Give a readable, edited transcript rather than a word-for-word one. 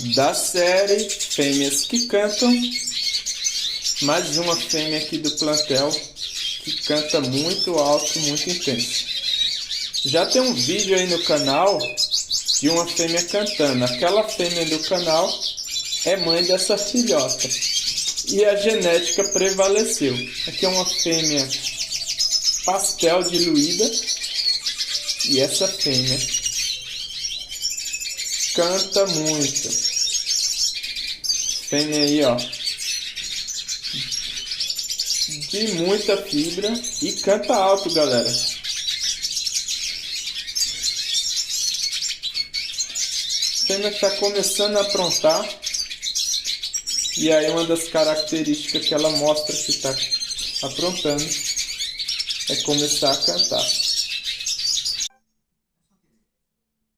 da série Fêmeas que Cantam. Mais uma fêmea aqui do plantel que canta muito alto, muito intenso. Já tem um vídeo aí no canal de uma fêmea cantando. Aquela fêmea do canal é mãe dessa filhota e a genética prevaleceu. Aqui é uma fêmea pastel diluída e essa fêmea canta muito. Fêmea aí, ó, de muita fibra e canta alto, galera. Fêmea está começando a aprontar. E aí uma das características que ela mostra que está aprontando é começar a cantar.